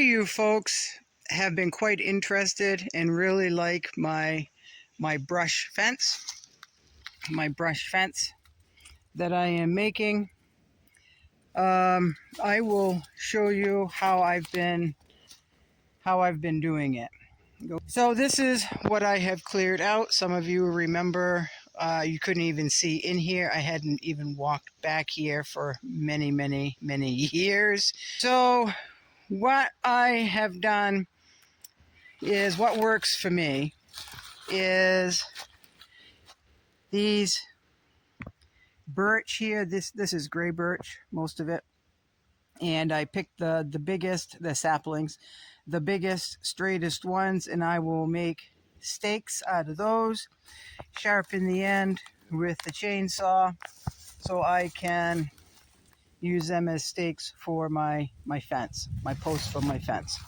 you folks have been quite interested and really like my brush fence, that I am making. I will show you how I've been doing it. So this is what I have cleared out. Some of you remember you couldn't even see in here. I hadn't even walked back here for many years. So what I have done is, what works for me is these birch here. This is gray birch, most of it. And I picked the biggest, the saplings, the biggest, straightest ones, and I will make stakes out of those, sharpen the end with the chainsaw so I can use them as stakes for my fence, my posts for my fence.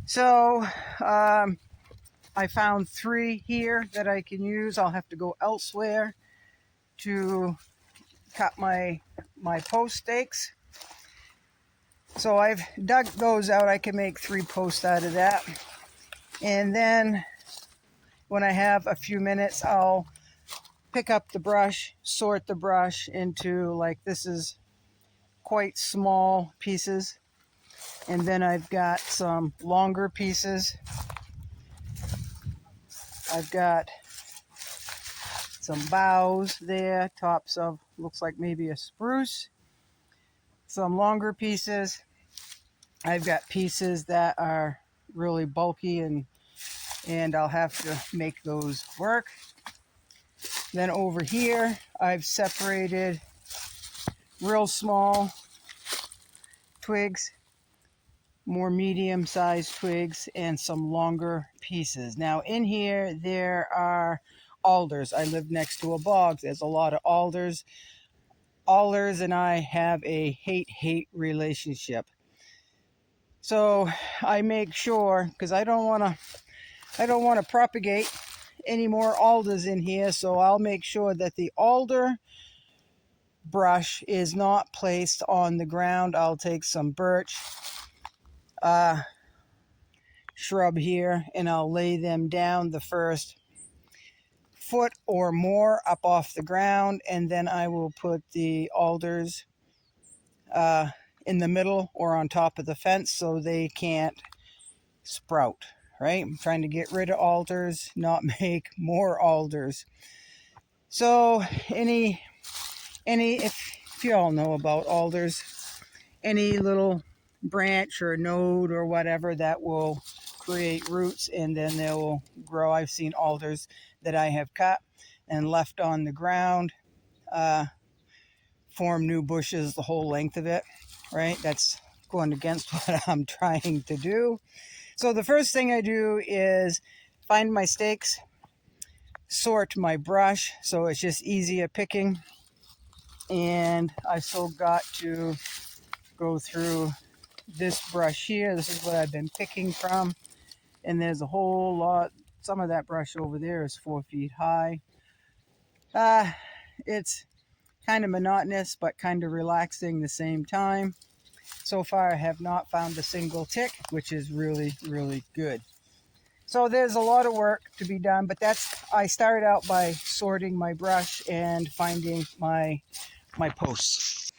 So I found 3 here that I can use. I'll have to go elsewhere to cut my post stakes. So I've dug those out. I can make 3 posts out of that. And then when I have a few minutes, I'll pick up the brush, sort the brush into, like, this is quite small pieces. And then I've got some longer pieces. I've got some boughs there, tops of, looks like maybe a spruce. Some longer pieces. I've got pieces that are really bulky and I'll have to make those work. Then over here, I've separated real small twigs, more medium-sized twigs, and some longer pieces. Now in here, there are alders. I live next to a bog. There's a lot of alders. Alders and I have a hate-hate relationship. So I make sure, because I don't want to propagate any more alders in here, so I'll make sure that the alder brush is not placed on the ground. I'll take some birch shrub here and I'll lay them down the first foot or more up off the ground, and then I will put the alders in the middle or on top of the fence so they can't sprout, right? I'm trying to get rid of alders, not make more alders. So if you all know about alders, any little branch or node or whatever that will create roots and then they will grow. I've seen alders that I have cut and left on the ground form new bushes the whole length of it, right? That's going against what I'm trying to do. So the first thing I do is find my stakes, sort my brush so it's just easier picking, and I still got to go through this brush here. This is what I've been picking from, and there's a whole lot. Some of that brush over there is 4 feet high. It's kind of monotonous but kind of relaxing at the same time. So far I have not found a single tick, which is really good. So there's a lot of work to be done, but I start out by sorting my brush and finding my posts.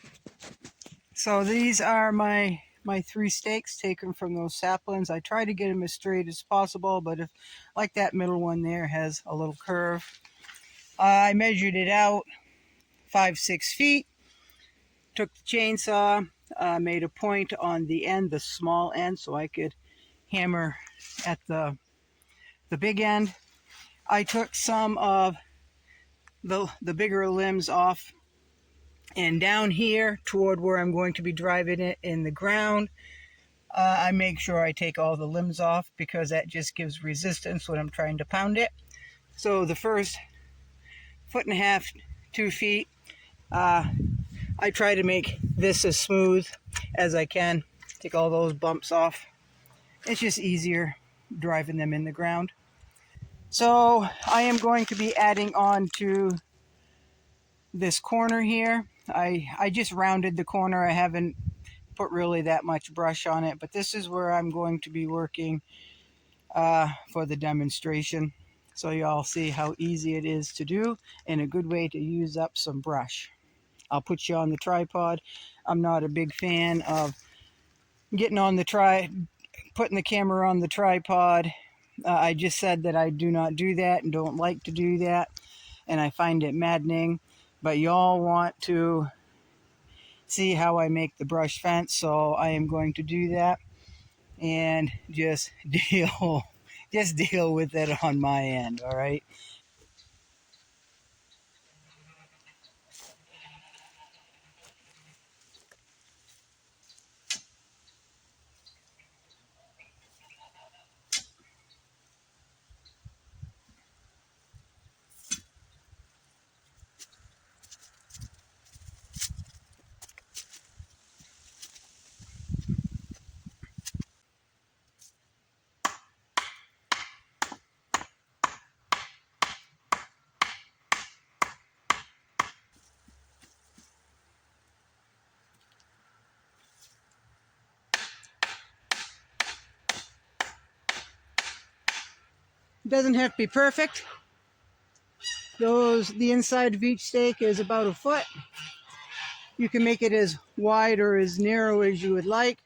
So these are my 3 stakes taken from those saplings. I try to get them as straight as possible, but if, like that middle one there, has a little curve. I measured it out 5-6 feet, took the chainsaw, made a point on the end, the small end, so I could hammer at the big end. I took some of the bigger limbs off, and down here toward where I'm going to be driving it in the ground, I make sure I take all the limbs off because that just gives resistance when I'm trying to pound it. So the first 1.5 to 2 feet, I try to make this as smooth as I can. Take all those bumps off. It's just easier driving them in the ground. So I am going to be adding on to this corner here. I just rounded the corner. I haven't put really that much brush on it, but this is where I'm going to be working for the demonstration, so y'all see how easy it is to do and a good way to use up some brush. I'll put you on the tripod. I'm not a big fan of getting on the putting the camera on the tripod. I just said that I do not do that and don't like to do that, and I find it maddening. But y'all want to see how I make the brush fence, so I am going to do that and just deal with it on my end, all right? It doesn't have to be perfect. The inside of each stake is about a foot. You can make it as wide or as narrow as you would like.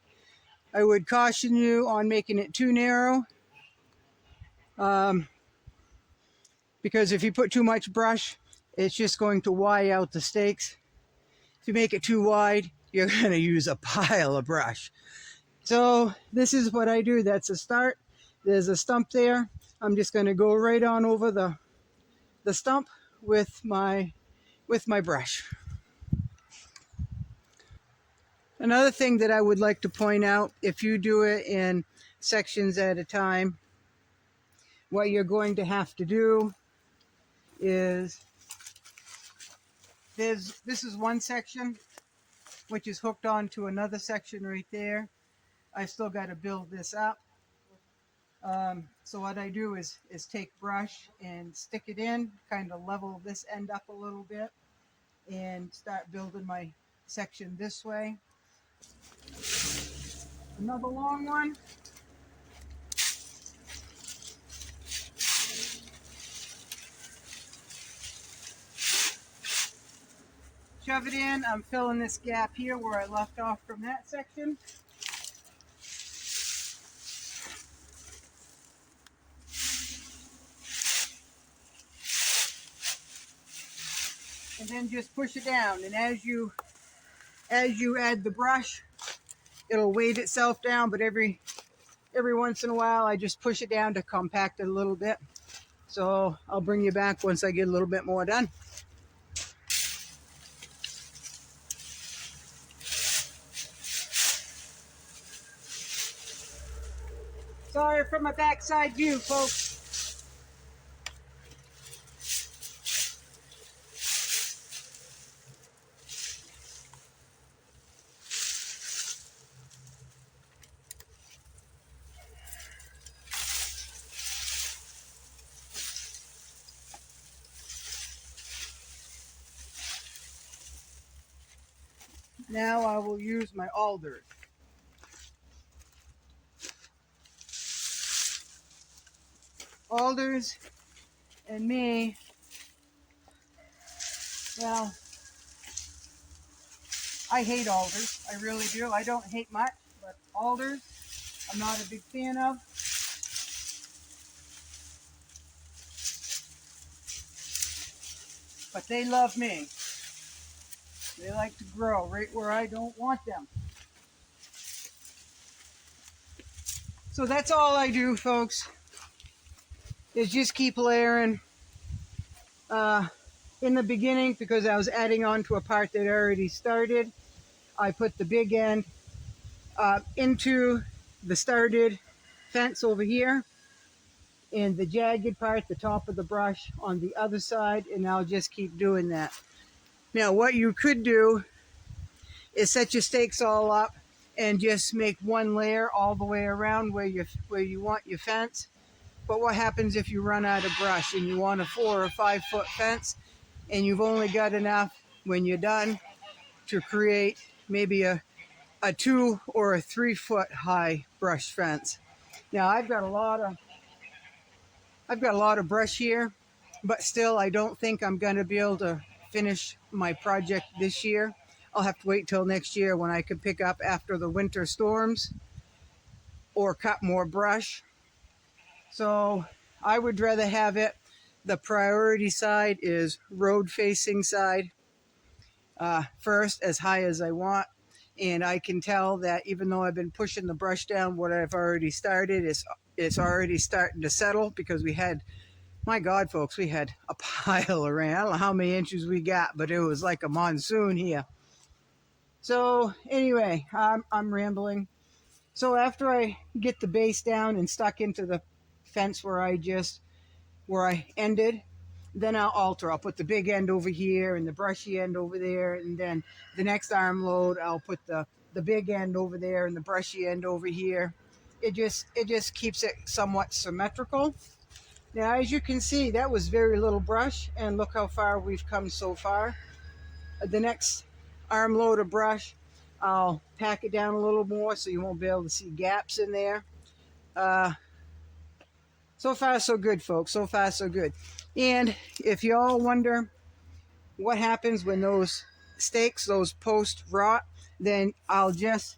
I would caution you on making it too narrow, because if you put too much brush, it's just going to wire out the stakes. If you make it too wide, you're going to use a pile of brush. So this is what I do. That's a start. There's a stump there. I'm just going to go right on over the stump with my brush. Another thing that I would like to point out, if you do it in sections at a time, what you're going to have to do is, this is one section which is hooked onto another section right there. I've still got to build this up. So what I do is take brush and stick it in, kind of level this end up a little bit, and start building my section this way. Another long one. Shove it in. I'm filling this gap here where I left off from that section. And then just push it down. And as you add the brush, it'll weight itself down, but every once in a while I just push it down to compact it a little bit. So I'll bring you back once I get a little bit more done. Sorry for my backside view, folks. Now I will use my alders. Alders and me, well, I hate alders. I really do. I don't hate much, but alders I'm not a big fan of. But they love me. They like to grow right where I don't want them. So that's all I do, folks, is just keep layering. In the beginning, because I was adding on to a part that already started, I put the big end into the started fence over here, and the jagged part, the top of the brush, on the other side, and I'll just keep doing that. Now, what you could do is set your stakes all up and just make one layer all the way around where you want your fence. But what happens if you run out of brush and you want a 4 or 5 foot fence, and you've only got enough when you're done to create maybe a a 2 or a 3 foot high brush fence. Now I've got a lot of brush here, but still I don't think I'm going to be able to finish my project this year. I'll have to wait till next year when I can pick up after the winter storms or cut more brush. So I would rather have it, the priority side is road facing side first, as high as I want. And I can tell that even though I've been pushing the brush down, what I've already started is it's already starting to settle, because we had, my God, folks, we had a pile of rain. I don't know how many inches we got, but it was like a monsoon here. So anyway, I'm rambling. So after I get the base down and stuck into the fence where I ended, then I'll alter. I'll put the big end over here and the brushy end over there, and then the next arm load I'll put the big end over there and the brushy end over here. It just keeps it somewhat symmetrical. Now, as you can see, that was very little brush, and look how far we've come so far. The next arm load of brush, I'll pack it down a little more so you won't be able to see gaps in there. So far, so good, folks. So far, so good. And if you all wonder what happens when those stakes, those posts rot, then I'll just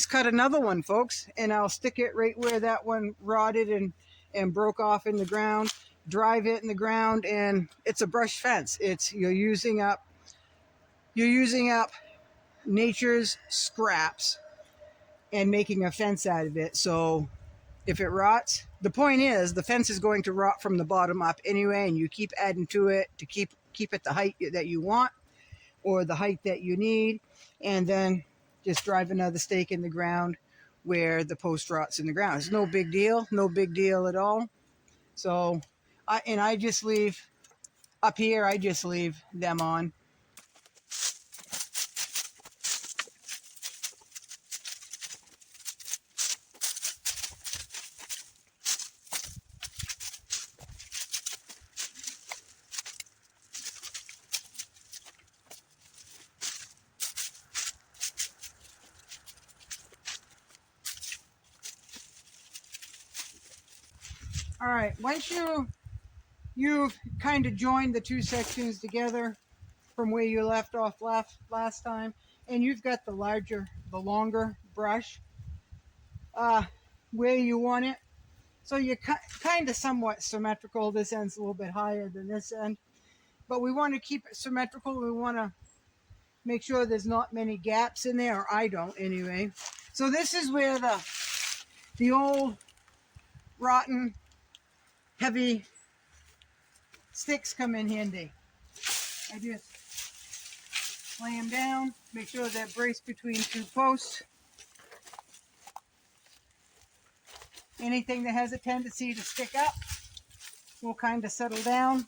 cut another one, folks, and I'll stick it right where that one rotted and broke off in the ground, drive it in the ground, and it's a brush fence. You're using up nature's scraps and making a fence out of it. So if it rots, the point is the fence is going to rot from the bottom up anyway, and you keep adding to it to keep it the height that you want or the height that you need, and then just drive another stake in the ground where the post rots in the ground. It's no big deal at all. So I just leave up here, I just leave them on. All right, once you've kind of joined the two sections together from where you left off last time, and you've got the longer brush where you want it, so you're kind of somewhat symmetrical. This end's a little bit higher than this end, but we want to keep it symmetrical. We want to make sure there's not many gaps in there, or I don't anyway. So this is where the old rotten heavy sticks come in handy. I just lay them down, make sure they're braced between two posts. Anything that has a tendency to stick up will kind of settle down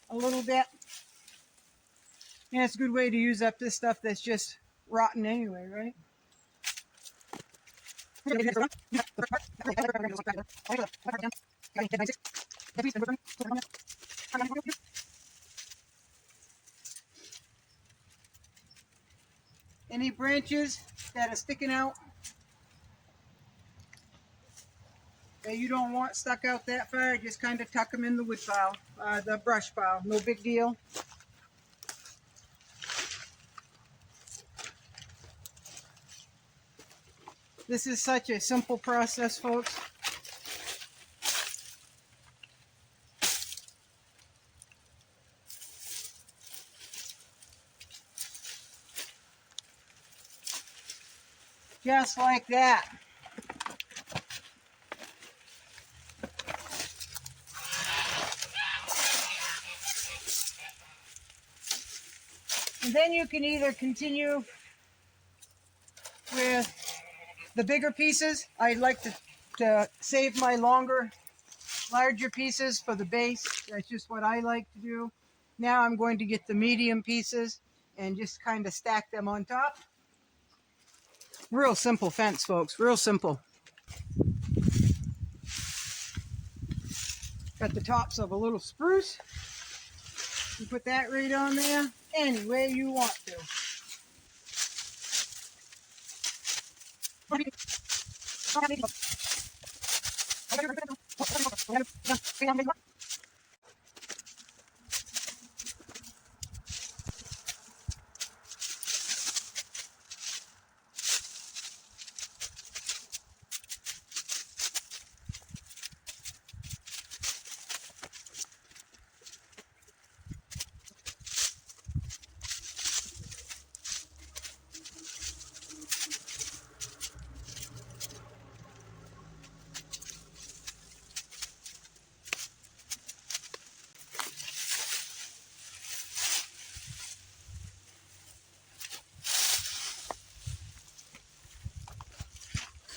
a little bit. And it's a good way to use up this stuff that's just rotten anyway, right? Any branches that are sticking out that you don't want stuck out that far, just kind of tuck them in the wood pile, the brush pile. No big deal. This is such a simple process, folks. Just like that. And then you can either continue with the bigger pieces. I like to save my larger pieces for the base. That's just what I like to do. Now I'm going to get the medium pieces and just kind of stack them on top. Real simple fence, folks. Real simple. Got the tops of a little spruce. You put that right on there any way you want to.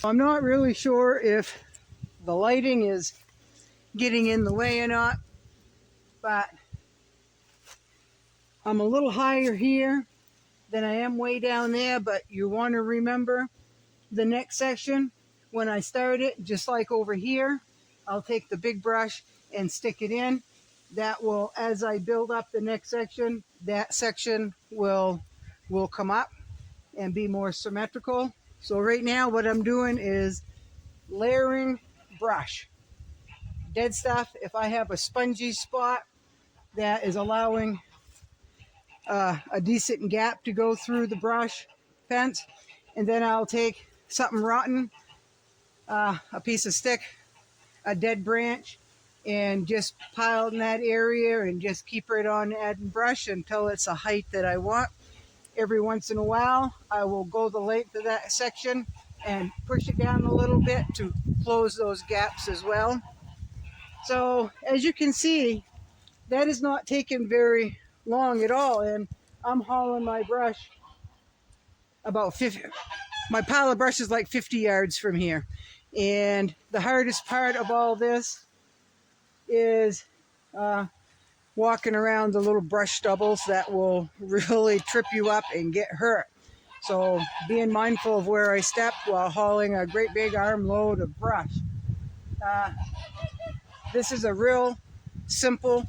I'm not really sure if the lighting is getting in the way or not, but I'm a little higher here than I am way down there. But you want to remember the next section, when I start it, just like over here, I'll take the big brush and stick it in. That will, as I build up the next section, that section will come up and be more symmetrical. So right now what I'm doing is layering brush. Dead stuff, if I have a spongy spot that is allowing a decent gap to go through the brush fence, and then I'll take something rotten, a piece of stick, a dead branch, and just pile in that area and just keep it on adding brush until it's a height that I want. Every once in a while, I will go the length of that section and push it down a little bit to close those gaps as well. So as you can see, that is not taking very long at all, and I'm hauling my brush about 50. My pile of brush is like 50 yards from here. And the hardest part of all this is walking around the little brush stubbles that will really trip you up and get hurt. So being mindful of where I step while hauling a great big armload of brush. This is a real simple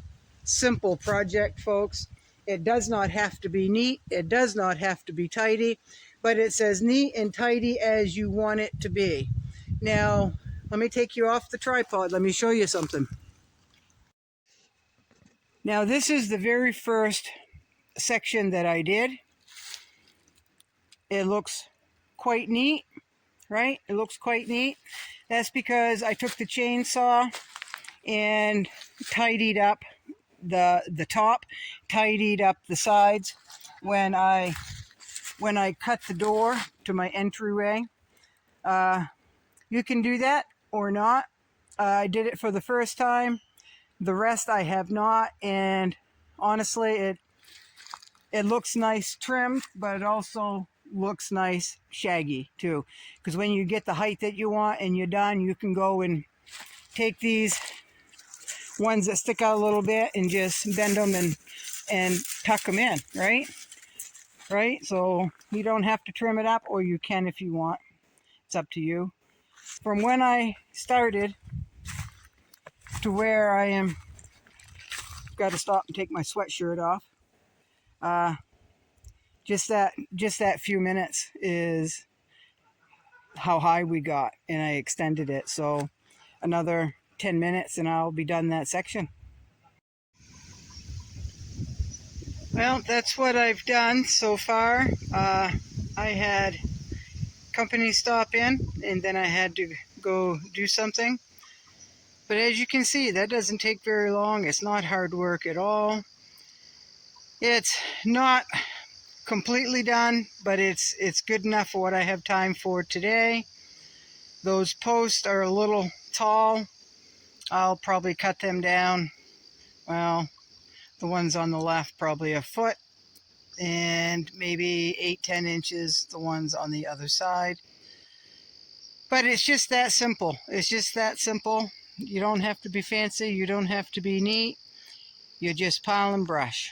project, folks. It does not have to be neat. It does not have to be tidy, but it's as neat and tidy as you want it to be. Now, let me take you off the tripod. Let me show you something. Now, this is the very first section that I did. It looks quite neat, right? It looks quite neat. That's because I took the chainsaw and tidied up the top, tidied up the sides when I cut the door to my entryway. You can do that or not. I did it for the first time. The rest I have not, and honestly, it looks nice trimmed, but it also looks nice shaggy too. Because when you get the height that you want and you're done, you can go and take these ones that stick out a little bit and just bend them and tuck them in, right? So you don't have to trim it up, or you can if you want. It's up to you. From when I started to where I am, got to stop and take my sweatshirt off. Just that few minutes is how high we got, and I extended it. So another 10 minutes and I'll be done that section. Well, that's what I've done so far. I had company stop in, and then I had to go do something. But as you can see, that doesn't take very long. It's not hard work at all. It's not completely done, but it's good enough for what I have time for today. Those posts are a little tall. I'll probably cut them down. Well, the ones on the left probably a foot, and maybe 8-10 inches the ones on the other side. But it's just that simple. It's just that simple. You don't have to be fancy. You don't have to be neat. You just pile and brush.